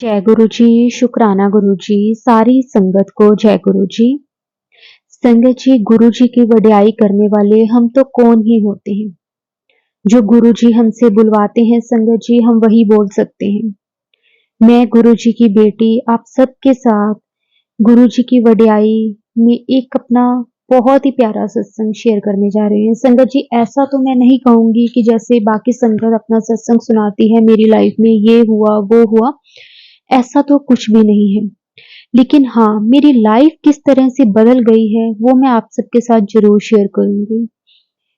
जय गुरु जी, शुक्राना गुरु जी, सारी संगत को जय गुरु जी। संगत जी, गुरु जी की वड्याई करने वाले हम तो कौन ही होते हैं। जो गुरु जी हमसे बुलवाते हैं संगत जी, हम वही बोल सकते हैं। मैं गुरु जी की बेटी आप सबके साथ गुरु जी की वड्याई में एक अपना बहुत ही प्यारा सत्संग शेयर करने जा रहे हैं। संगत जी, ऐसा तो मैं नहीं कहूंगी कि जैसे बाकी संगत अपना सत्संग सुनाती है, मेरी लाइफ में ये हुआ वो हुआ, ऐसा तो कुछ भी नहीं है। लेकिन हाँ, मेरी लाइफ किस तरह से बदल गई है वो मैं आप सबके साथ जरूर शेयर करूंगी।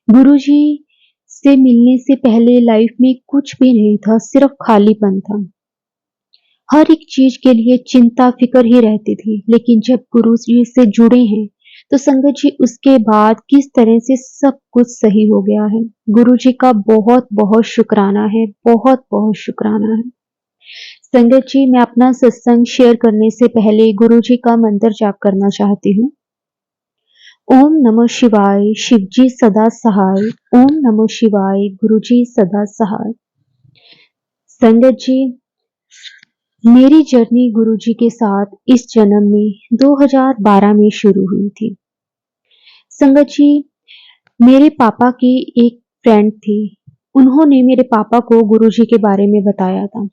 गुरुजी से मिलने से पहले लाइफ में कुछ भी नहीं था, सिर्फ खालीपन था। हर एक चीज के लिए चिंता फिक्र ही रहती थी। लेकिन जब गुरु जी से जुड़े हैं तो संगत जी उसके बाद किस तरह से सब कुछ सही हो गया है। गुरु जी का बहुत बहुत शुक्राना है, बहुत बहुत शुक्राना है। संगत जी, मैं अपना सत्संग शेयर करने से पहले गुरु जी का मंत्र जाप करना चाहती हूँ। ओम नमः शिवाय, शिव जी सदा सहाय। ओम नमः शिवाय, गुरु जी सदा सहाय। संगत जी, मेरी जर्नी गुरु जी के साथ इस जन्म में 2012 में शुरू हुई थी। संगत जी, मेरे पापा की एक फ्रेंड थी, उन्होंने मेरे पापा को गुरु जी के बारे में बताया था।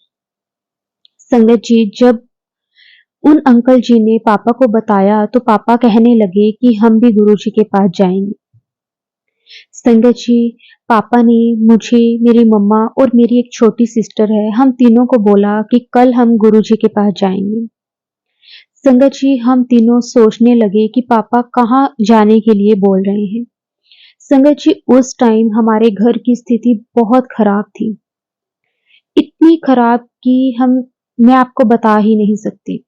संगत जी, जब उन अंकल जी ने पापा को बताया तो पापा कहने लगे कि हम भी गुरु जी के पास जाएंगे। संगत जी, पापा ने मुझे, मेरी मम्मा और मेरी एक छोटी सिस्टर है, हम तीनों को बोला कि कल हम गुरु जी के पास जाएंगे। संगत जी, हम तीनों सोचने लगे कि पापा कहाँ जाने के लिए बोल रहे हैं। संगत जी, उस टाइम हमारे घर की स्थिति बहुत खराब थी, इतनी खराब कि मैं आपको बता ही नहीं सकती।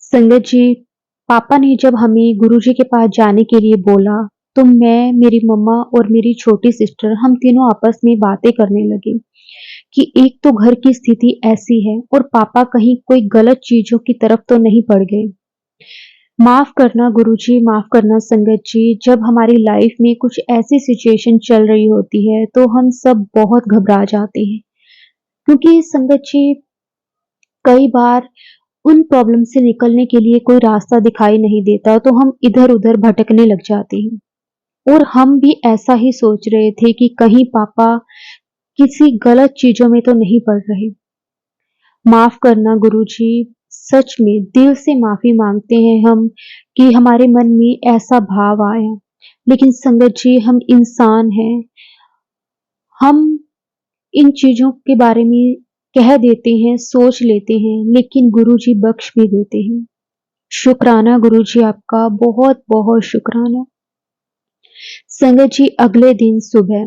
संगत जी, पापा ने जब हमें गुरुजी के पास जाने के लिए बोला तो मैं, मेरी मम्मा और मेरी छोटी सिस्टर, हम तीनों आपस में बातें करने लगे कि एक तो घर की स्थिति ऐसी है और पापा कहीं कोई गलत चीजों की तरफ तो नहीं पड़ गए। माफ करना गुरुजी, माफ करना संगत जी, जब हमारी लाइफ में कुछ ऐसी सिचुएशन चल रही होती है तो हम सब बहुत घबरा जाते हैं, क्योंकि संगत जी कई बार उन प्रॉब्लम से निकलने के लिए कोई रास्ता दिखाई नहीं देता तो हम इधर-उधर भटकने लग जाते हैं। और हम भी ऐसा ही सोच रहे थे कि कहीं पापा किसी गलत चीजों में तो नहीं पड़ रहे। माफ करना गुरुजी, सच में दिल से माफी मांगते हैं हम कि हमारे मन में ऐसा भाव आया। लेकिन संगत जी, हम इंसान हैं, हम इन चीजों के बारे में कह देते हैं, सोच लेते हैं, लेकिन गुरुजी बख्श भी देते हैं। शुक्राना गुरुजी, आपका बहुत बहुत शुक्राना। संगत जी, अगले दिन सुबह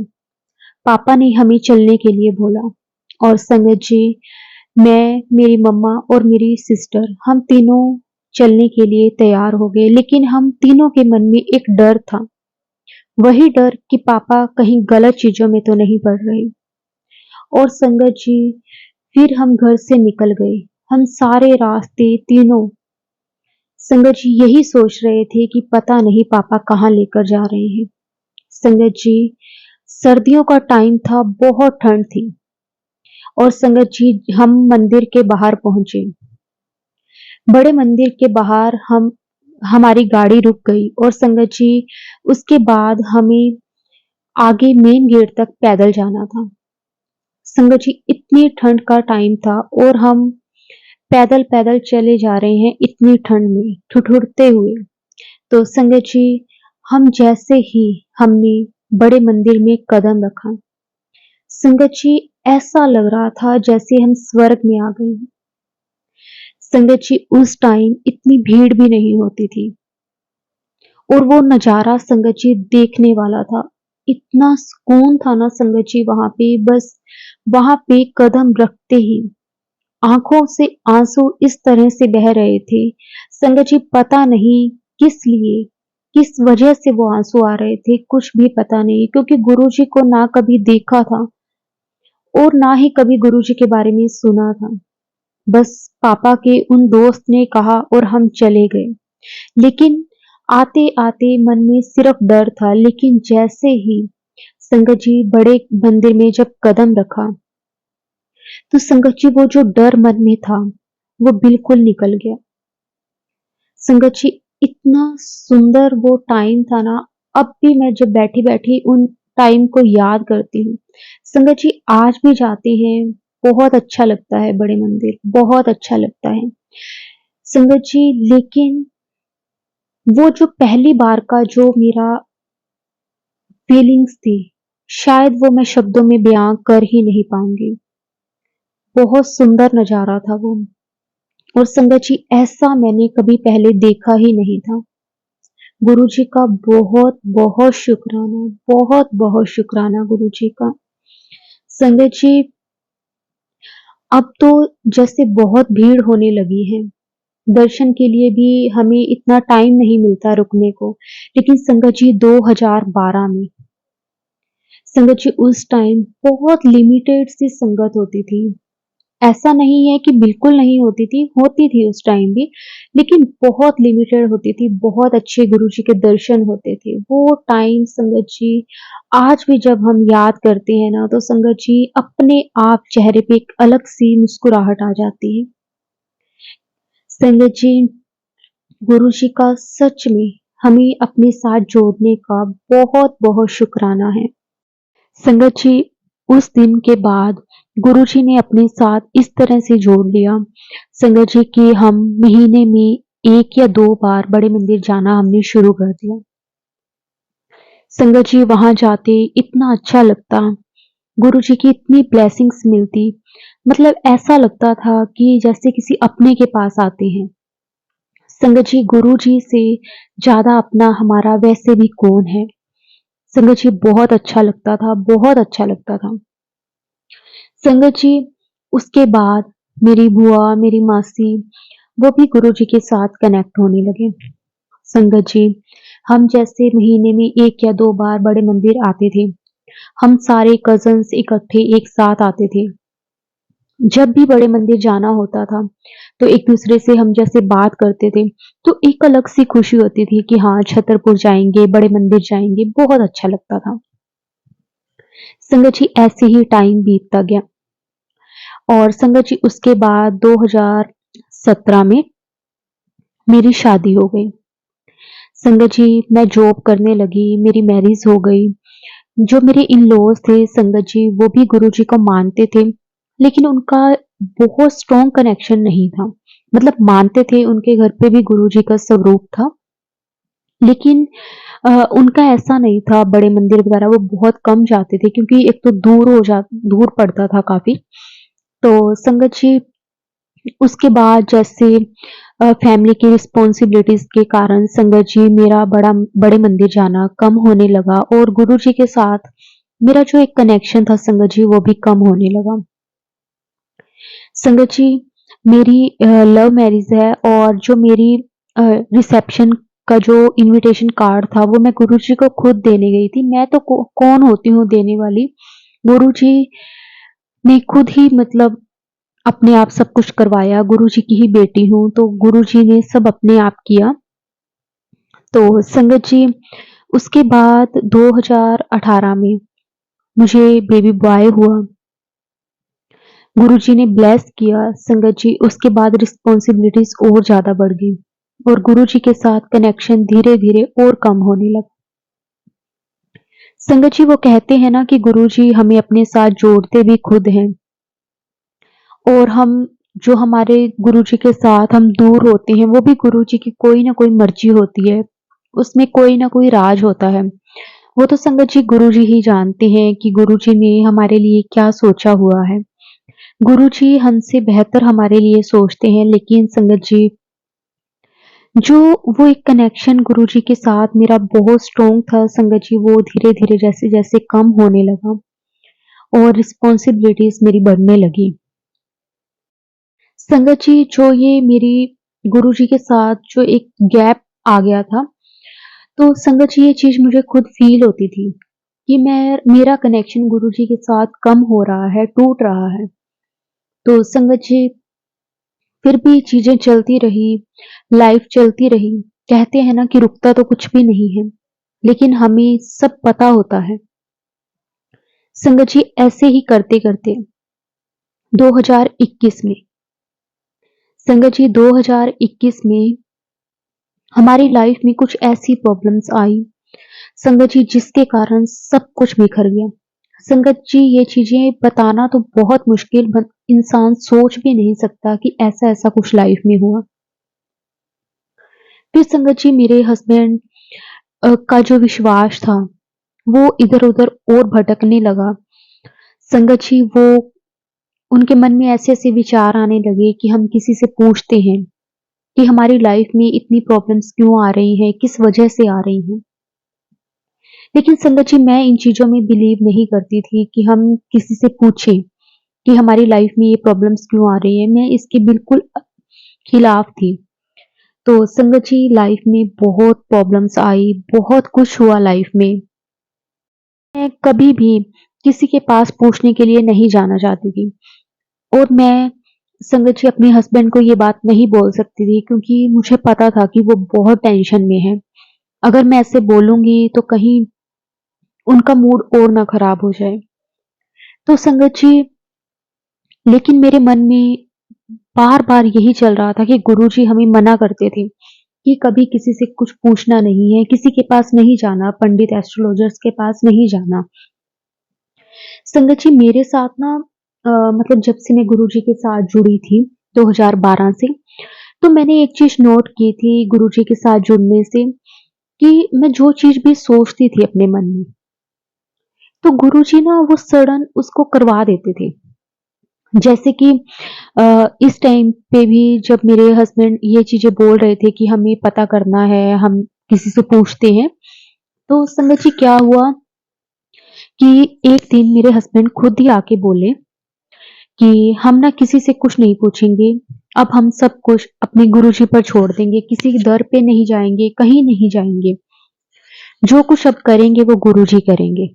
पापा ने हमें चलने के लिए बोला और संगत जी, मैं, मेरी मम्मा और मेरी सिस्टर, हम तीनों चलने के लिए तैयार हो गए। लेकिन हम तीनों के मन में एक डर था, वही डर कि पापा कहीं गलत चीजों में तो नहीं पड़ रहे। और संगत जी, फिर हम घर से निकल गए। हम सारे रास्ते तीनों संगत जी यही सोच रहे थे कि पता नहीं पापा कहाँ लेकर जा रहे हैं। संगत जी, सर्दियों का टाइम था, बहुत ठंड थी और संगत जी हम मंदिर के बाहर पहुंचे। बड़े मंदिर के बाहर हमारी गाड़ी रुक गई और संगत जी उसके बाद हमें आगे मेन गेट तक पैदल जाना था। संगत जी, इतनी ठंड का टाइम था और हम पैदल पैदल चले जा रहे हैं इतनी ठंड में ठिठुरते हुए। तो संगत जी, हम जैसे ही हमने बड़े मंदिर में कदम रखा, संगत जी ऐसा लग रहा था जैसे हम स्वर्ग में आ गए हैं। संगत जी, उस टाइम इतनी भीड़ भी नहीं होती थी और वो नजारा संगत जी देखने वाला था। इतना सुकून था ना संगत जी वहां पे, बस वहां पे कदम रखते ही आंखों से आंसू इस तरह से बह रहे थे। संगत जी पता नहीं किस लिए, किस वजह से वो आंसू आ रहे थे, कुछ भी पता नहीं, क्योंकि गुरुजी को ना कभी देखा था और ना ही कभी गुरुजी के बारे में सुना था। बस पापा के उन दोस्त ने कहा और हम चले गए। लेकिन आते आते मन में सिर्फ डर था। लेकिन जैसे ही संगत जी बड़े मंदिर में जब कदम रखा, तो संगत जी वो जो डर मन में था वो बिल्कुल निकल गया। संगत जी इतना सुंदर वो टाइम था ना, अब भी मैं जब बैठी-बैठी उन टाइम को याद करती हूँ। संगत जी आज भी जाते हैं, बहुत अच्छा लगता है बड़े मंदिर, बहुत अच्छा लगता है। संगत जी लेकिन वो जो पहली बार का जो मेरा फीलिंग्स थी, शायद वो मैं शब्दों में बयाँ कर ही नहीं पाऊँगी। बहुत सुंदर नज़ारा था वो और संगत जी ऐसा मैंने कभी पहले देखा ही नहीं था। गुरुजी का बहुत-बहुत शुक्राना, बहुत-बहुत शुक्राना गुरुजी का। संगत जी अब तो जैसे बहुत भीड़ होने लगी है, दर्शन के लिए भी हमें इतना टाइम नहीं मिलता रुकने को। लेकिन संगत जी 2012 में संगत जी उस टाइम बहुत लिमिटेड सी संगत होती थी। ऐसा नहीं है कि बिल्कुल नहीं होती थी उस टाइम भी, लेकिन बहुत लिमिटेड होती थी, बहुत अच्छे गुरुजी के दर्शन होते थे। वो टाइम संगत जी आज भी जब हम याद करते हैं ना, तो संगत जी अपने आप चेहरे पे एक अलग-सी मुस्कुराहट आ जाती है। संगत जी गुरुजी का सच में हमें अपने साथ जोड़ने का बहुत-बहुत शुक्राना है। संगत जी उस दिन के बाद गुरुजी ने अपने साथ इस तरह से जोड़ लिया संगत जी कि हम महीने में 1 या 2 बार बड़े मंदिर जाना हमने शुरू कर दिया। संगत जी वहाँ जाते इतना अच्छा लगता, गुरुजी की इतनी ब्लेसिंग्स मिलती, मतलब ऐसा लगता था कि जैसे किसी अपने के पास आते हैं। संगत जी गुरुजी से ज़्यादा अपना हमारा वैसे भी कौन है। संगत जी बहुत अच्छा लगता था, बहुत अच्छा लगता था। संगत जी उसके बाद मेरी बुआ, मेरी मासी वो भी गुरुजी के साथ कनेक्ट होने लगे। संगत जी हम जैसे महीने में 1 या 2 बार बड़े मंदिर आते थे। हम सारे कज़िन्स इकट्ठे एक साथ आते थे। जब भी बड़े मंदिर जाना होता था, तो एक-दूसरे से हम जैसे बात करते थे, तो एक अलग सी खुशी होती थी कि हाँ, छतरपुर जाएँगे, बड़े मंदिर जाएँगे, बहुत अच्छा लगता था। संगत जी ऐसे ही टाइम बीतता गया। और संगत जी उसके बाद 2017 में मेरी शादी हो गई। संगत जी मैं जॉब करने लगी, मेरी मैरिज हो गई। जो मेरे इन-लॉज़ थे संगत जी वो भी गुरुजी को मानते थे, लेकिन उनका बहुत स्ट्रॉन्ग कनेक्शन नहीं था। मतलब मानते थे, उनके घर पे भी गुरुजी का स्वरूप था, लेकिन उनका ऐसा नहीं था बड़े मंदिर वगैरह वो बहुत कम जाते थे क्योंकि एक तो दूर पड़ता था काफ़ी। तो संगत जी उसके बाद जैसे फैमिली की रिस्पॉन्सिबिलिटीज़ के कारण संगत जी मेरा बड़े मंदिर जाना कम होने लगा और गुरुजी के साथ मेरा जो एक कनेक्शन था संगत जी वो भी कम होने लगा। संगत जी मेरी लव मैरिज है और जो मेरी रिसेप्शन का जो इनविटेशन कार्ड था वो मैं गुरुजी को खुद देने गई थी। मैं तो कौन होती हूँ देने वाली, गुरुजी ने खुद ही मतलब अपने आप सब कुछ करवाया, गुरुजी की ही बेटी हूँ, तो गुरुजी ने सब अपने आप किया। तो संगत जी उसके बाद 2018 में मुझे बेबी बॉय हुआ। गुरुजी ने ब्लेस किया संगत जी उसके बाद रिस्पॉन्सिबिलिटीज़ और ज़्यादा बढ़ गई और गुरुजी के साथ कनेक्शन धीरे-धीरे और कम होने लगा। संगत जी वो कहते हैं ना कि गुरुजी हमें अपने साथ जोड़ते भी खुद हैं और हम जो हमारे गुरुजी के साथ हम दूर होते हैं वो भी गुरुजी की कोई ना कोई मर्जी होती है, उसमें कोई ना कोई राज होता है। वो तो संगत जी गुरुजी ही जानते हैं कि गुरुजी ने हमारे लिए क्या सोचा हुआ है। गुरुजी हमसे बेहतर हमारे लिए सोचते हैं लेकिन संगत जी जो वो एक कनेक्शन गुरुजी के साथ मेरा बहुत स्ट्रॉन्ग था संगत जी वो धीरे-धीरे जैसे-जैसे कम होने लगा और रिस्पॉन्सिबिलिटीज़ मेरी बढ़ने लगी। संगत जी जो ये मेरी गुरुजी के साथ जो एक गैप आ गया था, तो संगत जी ये चीज़ मुझे खुद फ़ील होती थी कि मेरा कनेक्शन गुरुजी के साथ कम हो रहा है, टूट रहा है। तो संगत जी फिर भी चीज़ें चलती रही, लाइफ़ चलती रही। कहते हैं ना कि रुकता तो कुछ भी नहीं है, लेकिन हमें सब पता होता है। संगत जी ऐसे ही करते-करते 2021 में। संगत जी 2021 में हमारी लाइफ में कुछ ऐसी प्रॉब्लम्स आई संगत जी जिसके कारण सब कुछ बिखर गया। संगत जी ये चीजें बताना तो बहुत मुश्किल, इंसान सोच भी नहीं सकता कि ऐसा ऐसा कुछ लाइफ में हुआ। फिर संगत जी मेरे हस्बैंड का जो विश्वास था वो इधर उधर और भटकने लगा। संगत जी वो उनके मन में ऐसे ऐसे विचार आने लगे कि हम किसी से पूछते हैं कि हमारी लाइफ में इतनी प्रॉब्लम्स क्यों आ रही हैं, किस वजह से आ रही हैं। लेकिन संगत जी मैं इन चीजों में बिलीव नहीं करती थी कि हम किसी से पूछें कि हमारी लाइफ में ये प्रॉब्लम्स क्यों आ रही है। मैं इसके बिल्कुल खिलाफ थी। तो संगत जी लाइफ में बहुत प्रॉब्लम्स आई, बहुत कुछ हुआ लाइफ में। मैं कभी भी किसी के पास पूछने के लिए नहीं जाना चाहती थी और मैं संगत जी अपने हस्बैंड को ये बात नहीं बोल सकती थी क्योंकि मुझे पता था कि वो बहुत टेंशन में है। अगर मैं ऐसे बोलूंगी तो कहीं उनका मूड और ना खराब हो जाए। तो संगत जी लेकिन मेरे मन में बार बार यही चल रहा था कि गुरुजी हमें मना करते थे कि कभी किसी से कुछ पूछना नहीं है, किसी के पास नहीं जाना, पंडित एस्ट्रोलॉजर्स के पास नहीं जाना। संगत जी मेरे साथ ना मतलब जब से मैं गुरुजी के साथ जुड़ी थी 2012 से, तो मैंने एक चीज नोट की थी गुरुजी के साथ जुड़ने से कि मैं जो चीज भी सोचती थी अपने मन में, तो गुरुजी ना वो सडन उसको करवा देते थे। जैसे कि इस टाइम पे भी जब मेरे हस्बैंड ये चीजें बोल रहे थे कि हमें पता करना है, हम किसी से पूछते हैं, तो संगत जी क्या हुआ कि एक दिन मेरे हस्बैंड खुद ही आके बोले कि हम ना किसी से कुछ नहीं पूछेंगे, अब हम सब कुछ अपने गुरुजी पर छोड़ देंगे, किसी के दर पे नहीं जाएंगे, कहीं नहीं जाएंगे, जो कुछ अब करेंगे वो गुरुजी करेंगे।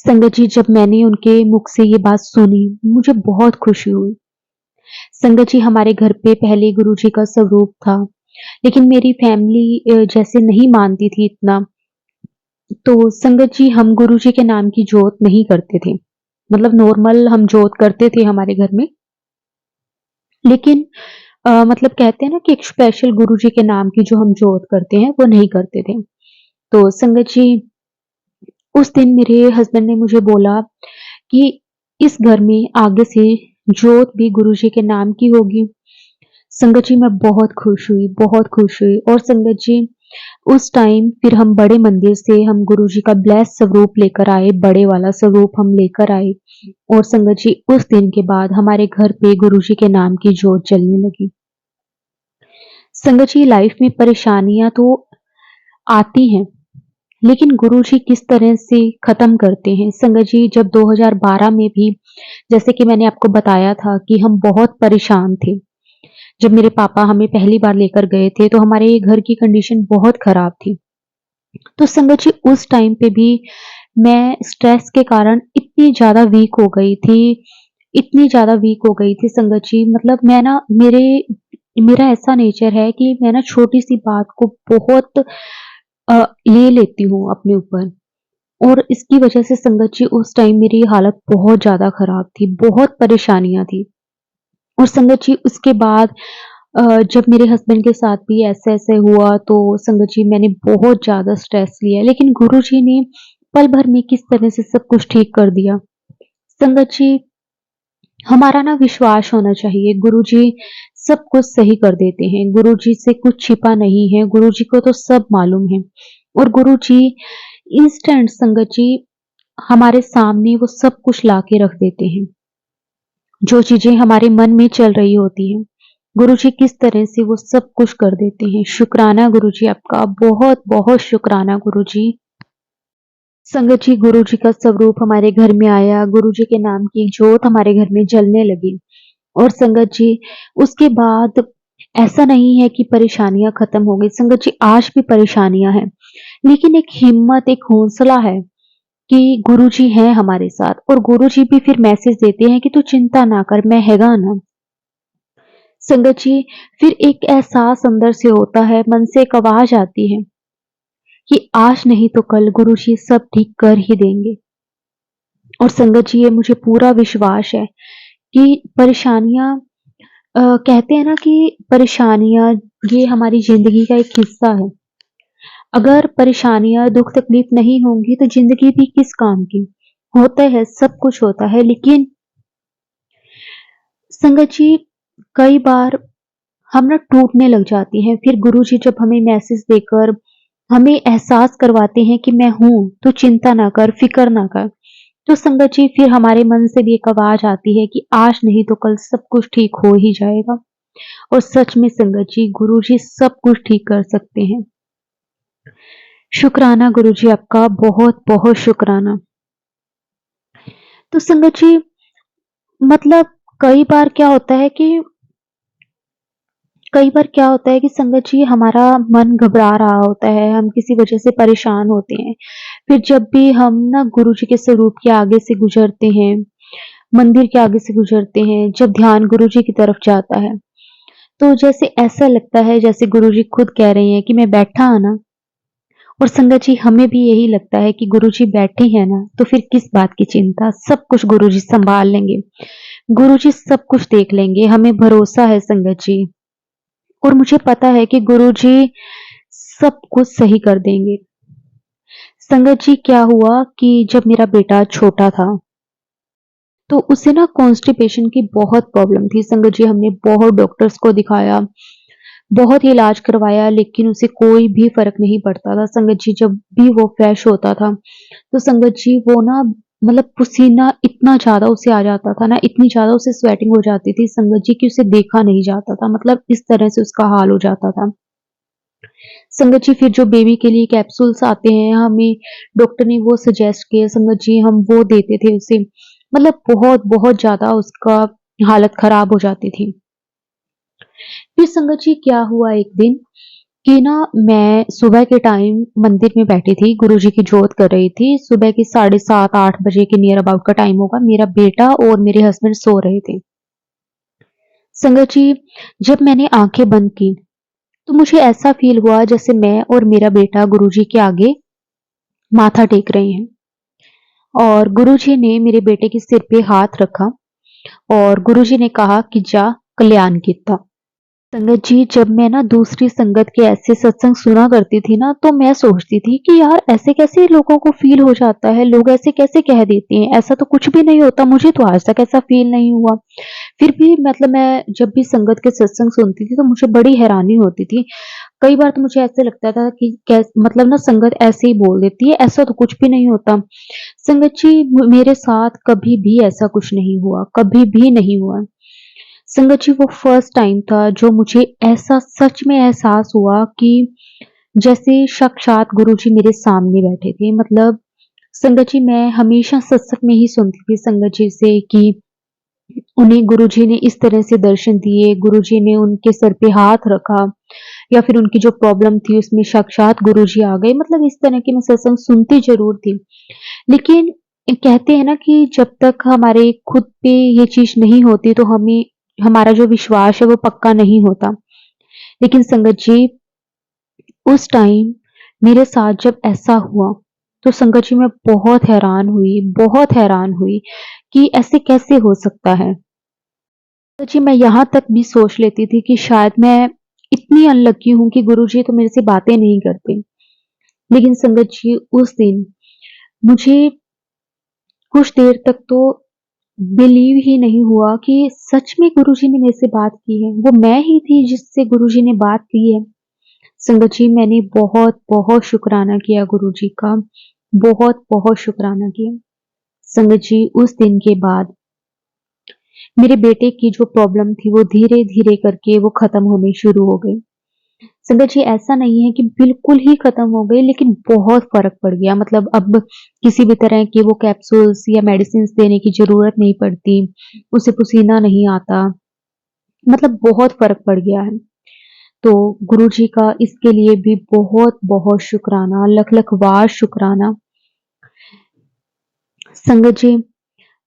संगत जी जब मैंने उनके मुख से ये बात सुनी मुझे बहुत खुशी हुई। संगत जी हमारे घर पे पहले गुरुजी का स्वरूप था, लेकिन मेरी फैमिली जैसे नहीं मानती थी इतना, तो संगत जी हम गुरुजी के नाम की जोत नहीं करते थे। मतलब नॉर्मल हम जोत करते थे हमारे घर में, लेकिन मतलब कहते हैं ना कि एक स्पेशल गुरुजी के नाम की जो हम जोत करते हैं वो नहीं करते थे। तो संगत जी उस दिन मेरे हस्बैंड ने मुझे बोला कि इस घर में आगे से जोत भी गुरुजी के नाम की होगी। संगत जी मैं बहुत खुश हुई, बहुत खुश हुई। और संगत जी उस टाइम फिर हम बड़े मंदिर से हम गुरुजी का ब्लेस स्वरूप लेकर आए, बड़े वाला स्वरूप हम लेकर आए। और संगत जी उस दिन के बाद हमारे घर पे गुरुजी के नाम की जोत जलने लगी। संगत जी लाइफ में परेशानियां तो आती हैं, लेकिन गुरुजी किस तरह से खत्म करते हैं। संगत जी जब 2012 में भी जैसे कि मैंने आपको बताया था कि हम बहुत परेशान थे, जब मेरे पापा हमें पहली बार लेकर गए थे तो हमारे घर की कंडीशन बहुत खराब थी। तो संगत जी उस टाइम पे भी मैं स्ट्रेस के कारण इतनी ज्यादा वीक हो गई थी, इतनी ज्यादा वीक हो गई थी संगत जी। मतलब मैं ना मेरा ऐसा नेचर है कि मैं ना छोटी सी बात को बहुत ले लेती हूँ अपने ऊपर। और इसकी वजह से संगत जी उस टाइम मेरी हालत बहुत ज्यादा खराब थी, बहुत परेशानियां थी। और संगत जी उसके बाद जब मेरे हस्बैंड के साथ भी ऐसे-ऐसे हुआ तो संगत जी मैंने बहुत ज़्यादा स्ट्रेस लिया, लेकिन गुरुजी ने पल भर में किस तरह से सब कुछ ठीक कर दिया। संगत जी हमारा ना विश्वास होना चाहिए, गुरुजी सब कुछ सही कर देते हैं, गुरुजी से कुछ छिपा नहीं है, गुरुजी को तो सब मालूम है। और गुरुजी इंस्टेंट संगत जी हमारे सामने वो सब कुछ लाके रख देते हैं। जो चीजें हमारे मन में चल रही होती हैं, गुरुजी किस तरह से वो सब कुछ कर देते हैं। शुक्राना गुरुजी आपका, बहुत बहुत शुक्राना गुरुजी। संगत जी गुरुजी का स्वरूप हमारे घर में आया, गुरुजी के नाम की जोत हमारे घर में जलने लगी। और संगत जी उसके बाद ऐसा नहीं है कि परेशानियां खत्म हो गई, संगत जी आज भी परेशानियां हैं, लेकिन एक हिम्मत, एक हौसला है कि गुरुजी हैं हमारे साथ। और गुरुजी भी फिर मैसेज देते हैं कि तू चिंता ना कर, मैं हैगा ना। संगत जी फिर एक एहसास अंदर से होता है, मन से एक आवाज आती है कि आज नहीं तो कल गुरुजी सब ठीक कर ही देंगे। और संगत जी ये मुझे पूरा विश्वास है कि परेशानियाँ कहते हैं ना कि परेशानियाँ ये हमारी ज़िंदगी का एक हिस्सा है। अगर परेशानियाँ, दुःख-तकलीफ़ नहीं होंगी तो ज़िंदगी भी किस काम की? होता है, सब कुछ होता है, लेकिन संगत जी कई बार हम ना टूटने लग जाती हैं। फिर गुरुजी जब हमें मैसेज देकर हमें एहसास करवाते हैं कि मैं हूँ, तू चिंता ना कर, फ़िक्र ना कर। तो संगत जी फिर हमारे मन से भी एक आवाज़ आती है कि आज नहीं तो कल सब कुछ ठीक हो ही जाएगा। और सच में संगत जी गुरुजी सब कुछ ठीक कर सकते हैं। शुक्राना गुरुजी आपका बहुत-बहुत शुक्राना। तो संगत जी मतलब कई बार क्या होता है कि कई बार क्या होता है कि संगत जी हमारा मन घबरा रहा होता है, हम किसी वजह से परेशान होते हैं। फिर जब भी हम ना गुरुजी के स्वरूप के आगे से गुज़रते हैं, मंदिर के आगे से गुज़रते हैं, जब ध्यान गुरुजी की तरफ जाता है, तो जैसे ऐसा लगता है जैसे गुरुजी खुद कह रहे हैं कि मैं बैठा हूँ ना। और संगत जी हमें भी यही लगता है कि गुरुजी बैठे हैं ना, तो फिर किस बात की चिंता, सब कुछ गुरुजी सँभाल लेंगे। गुरुजी सब कुछ देख लेंगे, हमें भरोसा है संगत जी। और मुझे पता है कि गुरुजी सब कुछ सही कर देंगे। संगत जी क्या हुआ कि जब मेरा बेटा छोटा था, तो उसे ना कॉन्स्टिपेशन की बहुत प्रॉब्लम थी। संगत जी हमने बहुत डॉक्टर्स को दिखाया, बहुत ही इलाज करवाया, लेकिन उसे कोई भी फ़र्क नहीं पड़ता था। संगत जी जब भी वो फ्रेश होता था, तो संगत जी वो ना मतलब पसीना इतना ज़्यादा उसे आ जाता था ना, इतनी ज़्यादा उसे स्वेटिंग हो जाती थी संगत जी कि उसे देखा नहीं जाता था। मतलब इस तरह से उसका हाल हो जाता था। संगत जी फिर जो बेबी के लिए कैप्सूल्स आते हैं, हमें डॉक्टर ने वो सजेस्ट किए संगत जी हम वो देते थे उसे। मतलब बहुत-बहुत ज़्यादा उसका हालत खराब हो जाती थी। फिर संगत जी क्या हुआ एक दिन कि ना मैं सुबह के टाइम मंदिर में बैठी थी, गुरुजी की जोत कर रही थी। सुबह के साढ़े 7-8 बजे के नियर अबाउट का टाइम होगा। मेरा बेटा और मेरे हस्बैंड सो रहे थे। संगत जी जब मैंने आँखें बंद की, तो मुझे ऐसा फ़ील हुआ जैसे मैं और मेरा बेटा गुरुजी के आगे माथा टेक रहे हैं। और गुरुजी ने मेरे बेटे के सिर पे हाथ रखा और गुरुजी ने कहा कि जा कल्याण कित्ता। संगत जी जब मैं ना दूसरी संगत के ऐसे सत्संग सुना करती थी ना, तो मैं सोचती थी कि यार ऐसे कैसे लोगों को फ़ील हो जाता है, लोग ऐसे कैसे कह देते हैं, ऐसा तो कुछ भी नहीं होता, मुझे तो आज तक ऐसा फ़ील नहीं हुआ। फिर भी मतलब मैं जब भी संगत के सत्संग सुनती थी, तो मुझे बड़ी हैरानी होती थी। कई बार तो मुझे ऐसे लगता था कि कैस मतलब ना संगत ऐसे ही बोल देती है, ऐसा तो कुछ भी नहीं होता। संगत जी मेरे साथ कभी भी ऐसा कुछ नहीं हुआ, कभी भी नहीं हुआ। संगत जी वो फर्स्ट टाइम था जो मुझे ऐसा सच में एहसास हुआ कि जैसे साक्षात गुरुजी मेरे सामने बैठे थे। मतलब संगत जी मैं हमेशा सत्संग में ही सुनती थी संगत जी से कि उन्हें गुरुजी ने इस तरह से दर्शन दिए, गुरुजी ने उनके सर पे हाथ रखा या फिर उनकी जो प्रॉब्लम थी उसमें साक्षात गुरुजी आ गए। मतलब इस तरह की मैं सत्संग सुनती ज़रूर थी। लेकिन कहते हैं ना कि जब तक हमारे खुद पे ये चीज़ नहीं होती तो हमें हमारा जो विश्वास है वो पक्का नहीं होता। लेकिन संगत जी उस टाइम मेरे साथ जब ऐसा हुआ, तो संगत जी मैं बहुत हैरान हुई कि ऐसे कैसे हो सकता है? तो जी मैं यहाँ तक भी सोच लेती थी कि शायद मैं इतनी अनलकी हूँ कि गुरुजी तो मेरे से बातें नहीं करते। लेकिन संगत जी उस दिन मुझे कुछ देर तक तो बिलीव ही नहीं हुआ कि सच में गुरुजी ने मेरे से बात की है। वो मैं ही थी जिससे गुरुजी ने बात की है। संगत जी मैंने बहुत-बहुत शुकराना किया गुरुजी का, बहुत-बहुत शुकराना किया। संगत जी उस दिन के बाद मेरे बेटे की जो प्रॉब्लम थी वो धीरे-धीरे करके वो खत्म होनी शुरू हो गई। संगत जी ऐसा नहीं है कि बिल्कुल ही खत्म हो गई लेकिन बहुत फ़र्क पड़ गया। मतलब अब किसी भी तरह के वो कैप्सूल्स या मेडिसिन्स देने की ज़रूरत नहीं पड़ती, उसे पसीना नहीं आता, मतलब बहुत फ़र्क पड़ गया है। तो गुरुजी का इसके लिए भी बहुत-बहुत शुकराना, लख-लख बार शुकराना। संगत जी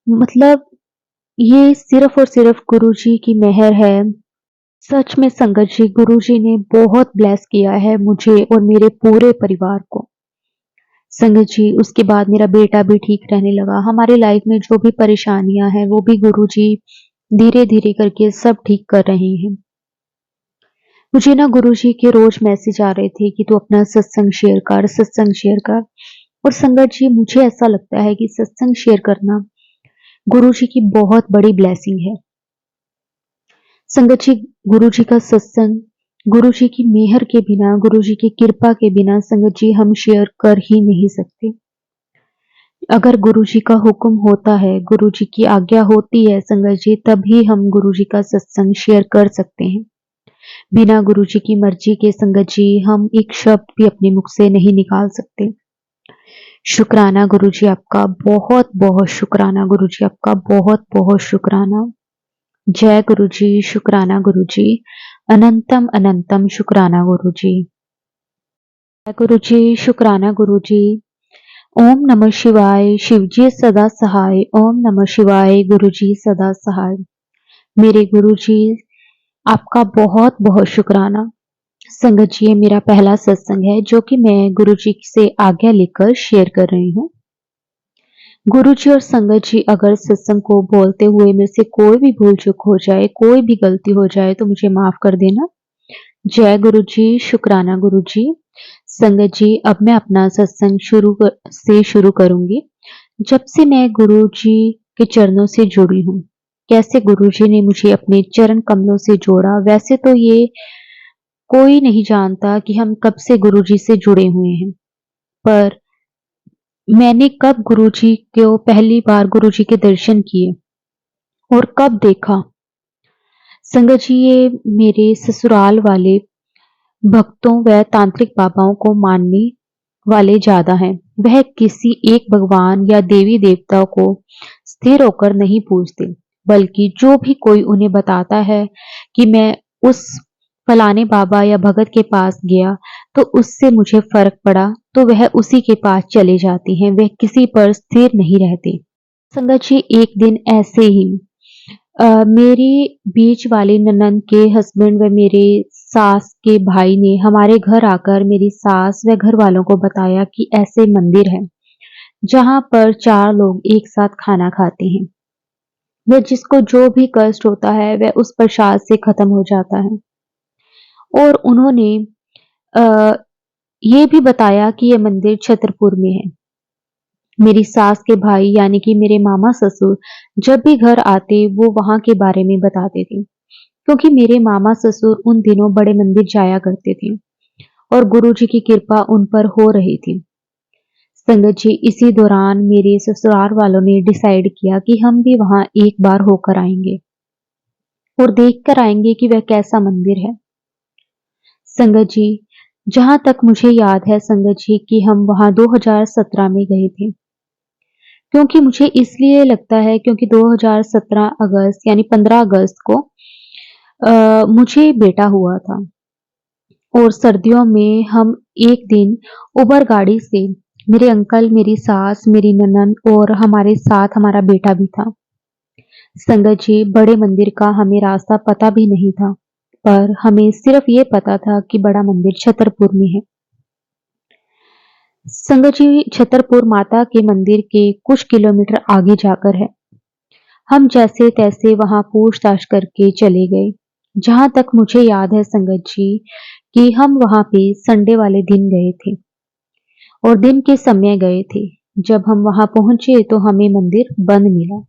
मतलब ये सिर्फ़ और सिर्फ़ गुरुजी की मेहर है। सच में संगत जी गुरुजी ने बहुत ब्लेस किया है मुझे और मेरे पूरे परिवार को। संगत जी उसके बाद मेरा बेटा भी ठीक रहने लगा। हमारी लाइफ़ में जो भी परेशानियाँ हैं वो भी गुरुजी धीरे धीरे करके सब ठीक कर रहे हैं। मुझे ना गुरुजी के रोज मैसेज आ रहे थे कि तू अपना सत्संग शेयर कर, सत्संग शेयर कर। और संगत जी, मुझे ऐसा लगता है कि सत्संग शेयर करना गुरुजी की बहुत बड़ी ब्लेसिंग है। संगत जी, गुरुजी का सत्संग, गुरुजी की मेहर के बिना, गुरुजी की कृपा के बिना संगत जी हम शेयर कर ही नहीं सकते। अगर गुरुजी का हुक्म होता है, गुरुजी की आज्ञा होती है संगत जी, तभी हम गुरुजी का सत्संग शेयर कर सकते हैं। बिना गुरुजी की मर्जी के संगत जी हम एक शब्द भी अपने मुख से नहीं निकाल सकते। शुक्राना गुरुजी आपका, बहुत बहुत शुक्राना गुरुजी आपका, बहुत बहुत शुक्राना। जय गुरुजी, शुक्राना गुरुजी, अनंतम अनंतम शुक्राना गुरुजी। जय गुरुजी, शुक्राना गुरुजी। ओम नमः शिवाय, शिवजी सदा सहाय। ओम नमः शिवाय, गुरुजी सदा सहाय। मेरे गुरुजी, आपका बहुत बहुत शुक्राना। संगत जी, ये मेरा पहला सत्संग है जो कि मैं गुरुजी से आज्ञा लेकर शेयर कर रही हूँ। गुरुजी और संगत जी, अगर सत्संग को बोलते हुए मेरे से कोई भी भूल चूक हो जाए, कोई भी गलती हो जाए तो मुझे माफ कर देना। जय गुरुजी, शुक्राना गुरुजी। संगत जी, अब मैं अपना सत्संग शुरू करूंगी। जब से मैं गुरुजी के चरणों से जुड़ी हूँ, कैसे गुरुजी ने मुझे अपने चरण कमलों से जोड़ा, वैसे तो ये कोई नहीं जानता कि हम कब से गुरुजी से जुड़े हुए हैं। पर मैंने कब गुरुजी को पहली बार गुरुजी के दर्शन किए और कब देखा। संगत जी, ये मेरे ससुराल वाले भक्तों व तांत्रिक बाबाओं को मानने वाले ज्यादा हैं। वह किसी एक भगवान या देवी देवता को स्थिर होकर नहीं पूजते, बल्कि जो भी कोई उन्हें बताता है कि मैं उस फलाने बाबा या भगत के पास गया तो उससे मुझे फर्क पड़ा, तो वह उसी के पास चले जाती हैं। वह किसी पर स्थिर नहीं रहते। संगत जी, एक दिन ऐसे ही मेरी बीच वाली ननंद के हस्बैंड व मेरे सास के भाई ने हमारे घर आकर मेरी सास व घर वालों को बताया कि ऐसे मंदिर है जहां पर 4 लोग एक साथ खाना खाते हैं। वह जिसको जो भी कष्ट होता है वह उस प्रसाद से खत्म हो जाता है। और उन्होंने अ, ये भी बताया कि यह मंदिर छतरपुर में है। मेरी सास के भाई यानी कि मेरे मामा ससुर जब भी घर आते वो वहां के बारे में बताते थे, क्योंकि मेरे मामा ससुर उन दिनों बड़े मंदिर जाया करते थे और गुरुजी की कृपा उन पर हो रही थी। संगत जी, इसी दौरान मेरे ससुराल वालों ने डिसाइड किया कि हम भी वहां एक बार होकर आएंगे और देख कर आएंगे कि वह कैसा मंदिर है। संगत जी, जहां तक मुझे याद है संगत जी कि हम वहां 2017 में गए थे। क्योंकि मुझे इसलिए लगता है क्योंकि 2017 अगस्त यानी 15 अगस्त को मुझे बेटा हुआ था और सर्दियों में हम एक दिन उबर गाड़ी से, मेरे अंकल, मेरी सास, मेरी ननंद और हमारे साथ हमारा बेटा भी था। संगत जी, बड़े मंदिर का हमें रास्ता पता भी नहीं था, पर हमें सिर्फ ये पता था कि बड़ा मंदिर छतरपुर में है। संगत जी, छतरपुर माता के मंदिर के कुछ किलोमीटर आगे जाकर है। हम जैसे तैसे वहां पूछताछ करके चले गए। जहां तक मुझे याद है संगत जी कि हम वहां पे संडे वाले दिन गए थे और दिन के समय गए थे। जब हम वहां पहुंचे तो हमें मंदिर बंद मिला।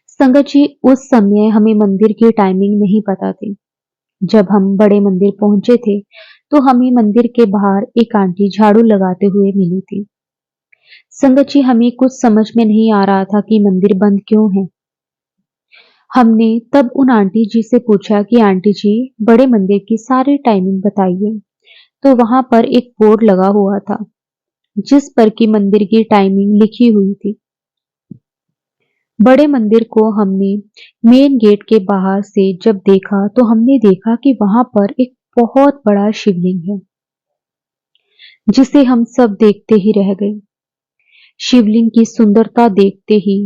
संगत जी, उस समय हमें मंदिर की टाइमिंग नहीं पता थी। जब हम बड़े मंदिर पहुंचे थे तो हमें मंदिर के बाहर एक आंटी झाड़ू लगाते हुए मिली थी। संगत जी, हमें कुछ समझ में नहीं आ रहा था कि मंदिर बंद क्यों है। हमने तब उन आंटी जी से पूछा कि आंटी जी, बड़े मंदिर की सारी टाइमिंग बताइए। तो वहां पर एक बोर्ड लगा हुआ था जिस पर कि मंदिर की टाइमिंग लिखी हुई थी। बड़े मंदिर को हमने मेन गेट के बाहर से जब देखा तो हमने देखा कि वहां पर एक बहुत बड़ा शिवलिंग है, जिसे हम सब देखते ही रह गए। शिवलिंग की सुंदरता देखते ही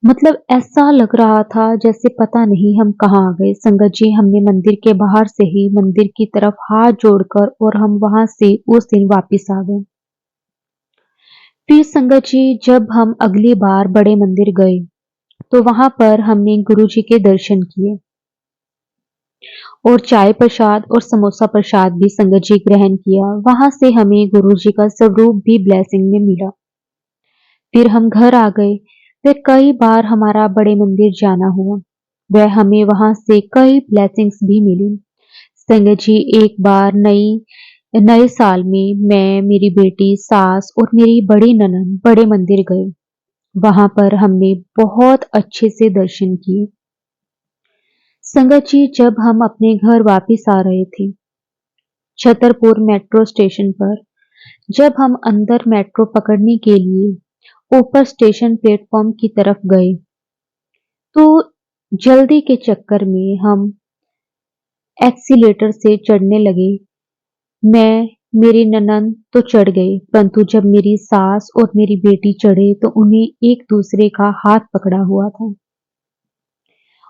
मतलब ऐसा लग रहा था जैसे पता नहीं हम कहाँ आ गए। संगत जी, हमने मंदिर के बाहर से ही मंदिर की तरफ हाथ जोड़कर और हम वहां से उस दिन वापस आ गए। फिर संगत जी, जब हम अगली बार बड़े मंदिर गए तो वहां पर हमने गुरु जी के दर्शन किए और चाय प्रसाद और समोसा प्रसाद भी संगत जी ग्रहण किया। वहां से हमें गुरु जी का स्वरूप भी ब्लेसिंग में मिला। फिर हम घर आ गए। फिर कई बार हमारा बड़े मंदिर जाना हुआ। वह हमें वहां से कई ब्लेसिंग्स भी मिली। संगत जी, एक बार नए साल में मैं, मेरी बेटी, सास और मेरी बड़ी ननद बड़े मंदिर गए। वहां पर हमने बहुत अच्छे से दर्शन किए। संगत जी, जब हम अपने घर वापस आ रहे थे छतरपुर मेट्रो स्टेशन पर, जब हम अंदर मेट्रो पकड़ने के लिए ऊपर स्टेशन प्लेटफॉर्म की तरफ गए, तो जल्दी के चक्कर में हम एक्सीलेटर से चढ़ने लगे। मैं, मेरी ननद तो चढ़ गए, परंतु जब मेरी सास और मेरी बेटी चढ़े तो उन्हें एक दूसरे का हाथ पकड़ा हुआ था।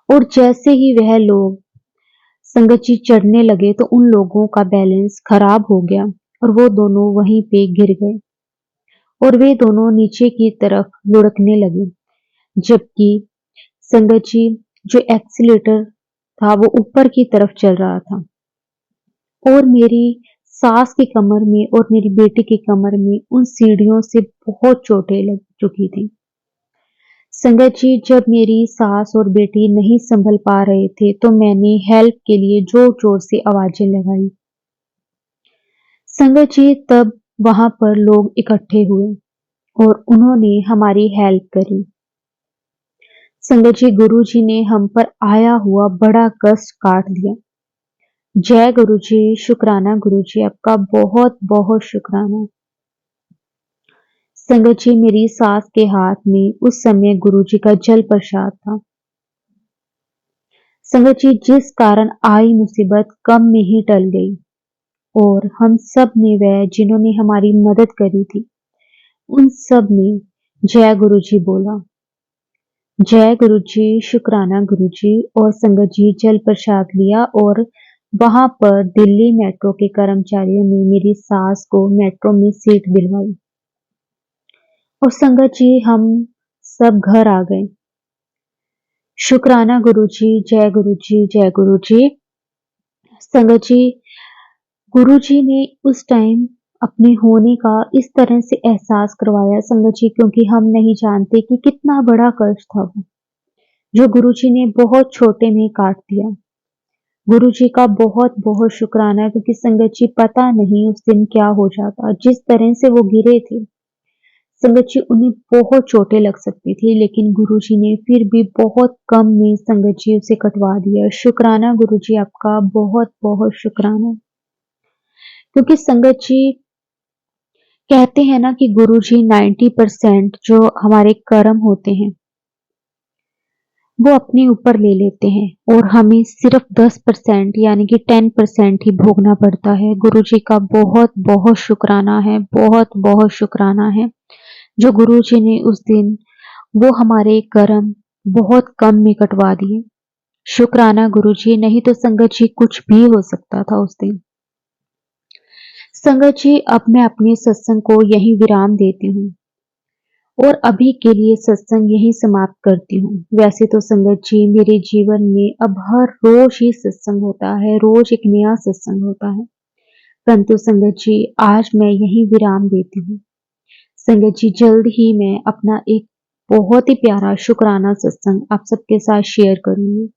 और जैसे ही वह लोग संगत जी चढ़ने लगे तो उन लोगों का बैलेंस खराब हो गया और वो दोनों वहीं पे गिर गए और वे दोनों नीचे की तरफ लुढ़कने लगे। जबकि संगत जी, जो एक्सीलेटर था वो ऊपर की तरफ चल रहा था और मेरी सास की कमर में और मेरी बेटी की कमर में उन सीढ़ियों से बहुत चोटें लग चुकी थी। संगत जी, जब मेरी सास और बेटी नहीं संभल पा रहे थे तो मैंने हेल्प के लिए जोर जोर से आवाजें लगाई। संगत जी, तब वहां पर लोग इकट्ठे हुए और उन्होंने हमारी हेल्प करी। संगत जी, गुरु जी ने हम पर आया हुआ बड़ा कष्ट काट दिया। जय गुरु जी, शुक्राना गुरु जी, आपका बहुत बहुत शुक्राना। संगत जी, मेरी सास के हाथ में उस समय गुरु जी का जल प्रसाद था। संगत जी, जिस कारण आई मुसीबत कम में ही टल गई और हम सब ने, वह जिन्होंने हमारी मदद करी थी, उन सब ने जय गुरु जी बोला। जय गुरु जी, शुक्राना गुरु जी। और संगत जी, जल प्रसाद लिया और वहां पर दिल्ली मेट्रो के कर्मचारियों ने मेरी सास को मेट्रो में सीट दिलवाई और संगत जी, हम सब घर आ गए। शुक्राना गुरु जी, जय गुरु जी, जय गुरु जी। संगत जी, गुरु जी ने उस टाइम अपने होने का इस तरह से एहसास करवाया संगत जी, क्योंकि हम नहीं जानते कि कितना बड़ा कष्ट था वो, जो गुरु जी ने बहुत छोटे में काट दिया। गुरु जी का बहुत बहुत शुक्राना, क्योंकि संगत जी, पता नहीं उस दिन क्या हो जाता। जिस तरह से वो गिरे थे संगत जी, उन्हें बहुत चोटें लग सकती थी, लेकिन गुरु जी ने फिर भी बहुत कम में संगत जी उसे कटवा दिया। शुक्राना गुरु जी, आपका बहुत बहुत शुक्राना। क्योंकि संगत जी, कहते हैं ना कि गुरु जी 90% जो हमारे कर्म होते हैं वो अपने ऊपर ले लेते हैं और हमें सिर्फ 10% यानी कि 10% ही भोगना पड़ता है। गुरु जी का बहुत बहुत शुक्राना है, बहुत बहुत शुक्राना है, जो गुरु जी ने उस दिन वो हमारे कर्म बहुत कम में कटवा दिए। शुक्राना गुरु जी, नहीं तो संगत जी कुछ भी हो सकता था उस दिन। संगत जी, अब मैं अपने सत्संग को यही विराम देती हूँ और अभी के लिए सत्संग यही समाप्त करती हूँ। वैसे तो संगत जी, मेरे जीवन में अब हर रोज ही सत्संग होता है, रोज एक नया सत्संग होता है, परंतु संगत जी, आज मैं यही विराम देती हूँ। संगत जी, जल्द ही मैं अपना एक बहुत ही प्यारा शुक्राना सत्संग आप सबके साथ शेयर करूंगी।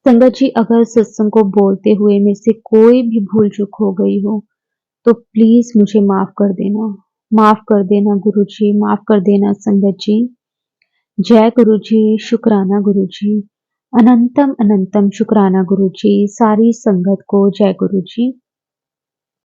संगत जी, अगर सत्संग को बोलते हुए मेरे से कोई भी भूल चूक हो गई हो तो प्लीज मुझे माफ कर देना। माफ कर देना गुरु जी, माफ कर देना संगत जी। जय गुरु जी, शुक्राना गुरु जी। अनंतम अनंतम शुक्राना गुरु जी। सारी संगत को जय गुरु जी।